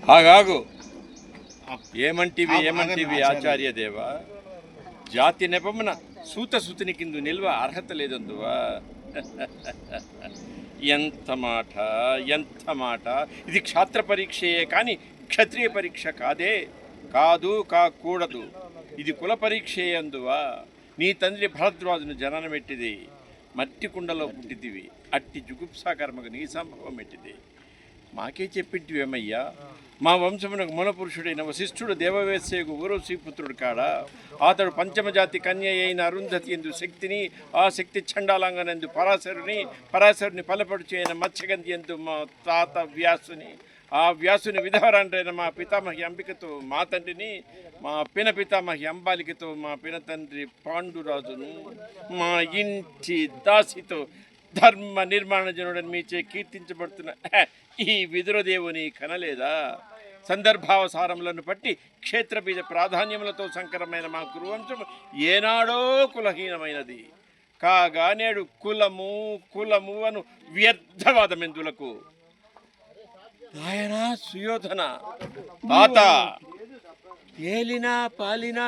ఆగాగు. ఏమంటివి ఆచార్య దేవ? జాతి నెపమున సూతసుతుని కిందు నిల్వ అర్హత లేదందువా? ఎంత మాట! ఇది క్షాత్ర పరీక్షయే కానీ క్షత్రియ పరీక్ష కాకూడదు. ఇది కుల పరీక్షే అందువా? నీ తండ్రి భరద్వాజును జననమెట్టిది, మట్టి కుండలో పుట్టితివి, అట్టి జుగుప్సాకర్మకు నీ సంభవం ఎట్టిది. మాకే చెప్పింటివేమయ్యా? మా వంశమునకు మూలపురుషుడైన వశిష్ఠుడు దేవవేశ్యకు ఊరవశీపుత్రుడు కాడా? అతడు పంచమజాతి కన్య అయిన అరుంధతి ఎందు శక్తిని, ఆ శక్తి చండాలంగనందు పరాశరుని పలపడుచు అయిన మత్స్యగంధి ఎందు మా తాత వ్యాసుని, ఆ వ్యాసుని విధవరంటైన మా పితామహి అంబికతో మా తండ్రిని, మా పిన పితామహి అంబాలికతో మా పిన తండ్రి పాండురాజును, మా ఇంటి దాసితో ధర్మ నిర్మాణ జనుడని మీచే కీర్తించబడుతున్న ఈ విదురదేవుని కనలేదా? సందర్భావసారములను బట్టి క్షేత్రబీజ ప్రాధాన్యములతో సంకరమైన మా కురువంశం ఏనాడో కులహీనమైనది కాగా నేడు కులము అను వ్యర్థవాదమెందులకు. ఆయన సుయోధన తాత, పాలిన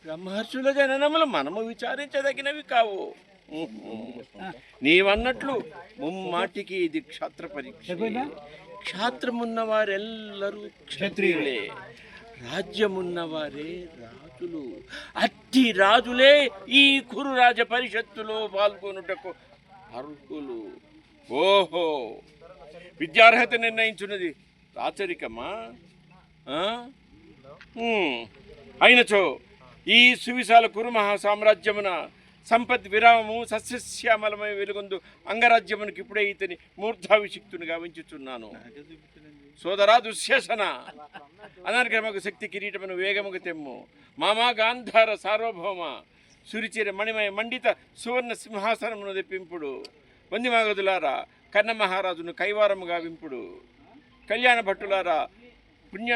బ్రహ్మర్షుల జననములు మనము విచారించదగినవి కావు. నీవన్నట్లు ముమ్మాటికి ఇది క్షాత్ర పరీక్ష. క్షాత్రమున్నవారెల్లరూ క్షత్రియులే, రాజ్యమున్నవారే రాజులు. అట్టి రాజులే ఈ కురు రాజ పరిషత్తులో పాల్గొనుటకు అర్హులు. ఓహో, విద్యార్హత నిర్ణయించున్నది రాచరికమా? అయినచో ఈ సువిశాల కురు మహాసామ్రాజ్యమున సంపత్ విరామము సస్యశ్యామలమై వెలుగొందు అంగరాజ్యమునికి ఇప్పుడే ఇతని మూర్ధాభిషిక్తునిగా వంచుచున్నాను. సోదరా దుశ్శాసన, అనర్గమకు శక్తి కిరీటమును వేగముకు తెమ్ము. మామా గాంధార సార్వభౌమ, సురిచిర మణిమయ మండిత సువర్ణ సింహాసనమును తెప్పింపుడు. వందిమాగదులారా, కన్న మహారాజును కైవారముగా వింపుడు. కళ్యాణ భట్టులారా, పుణ్య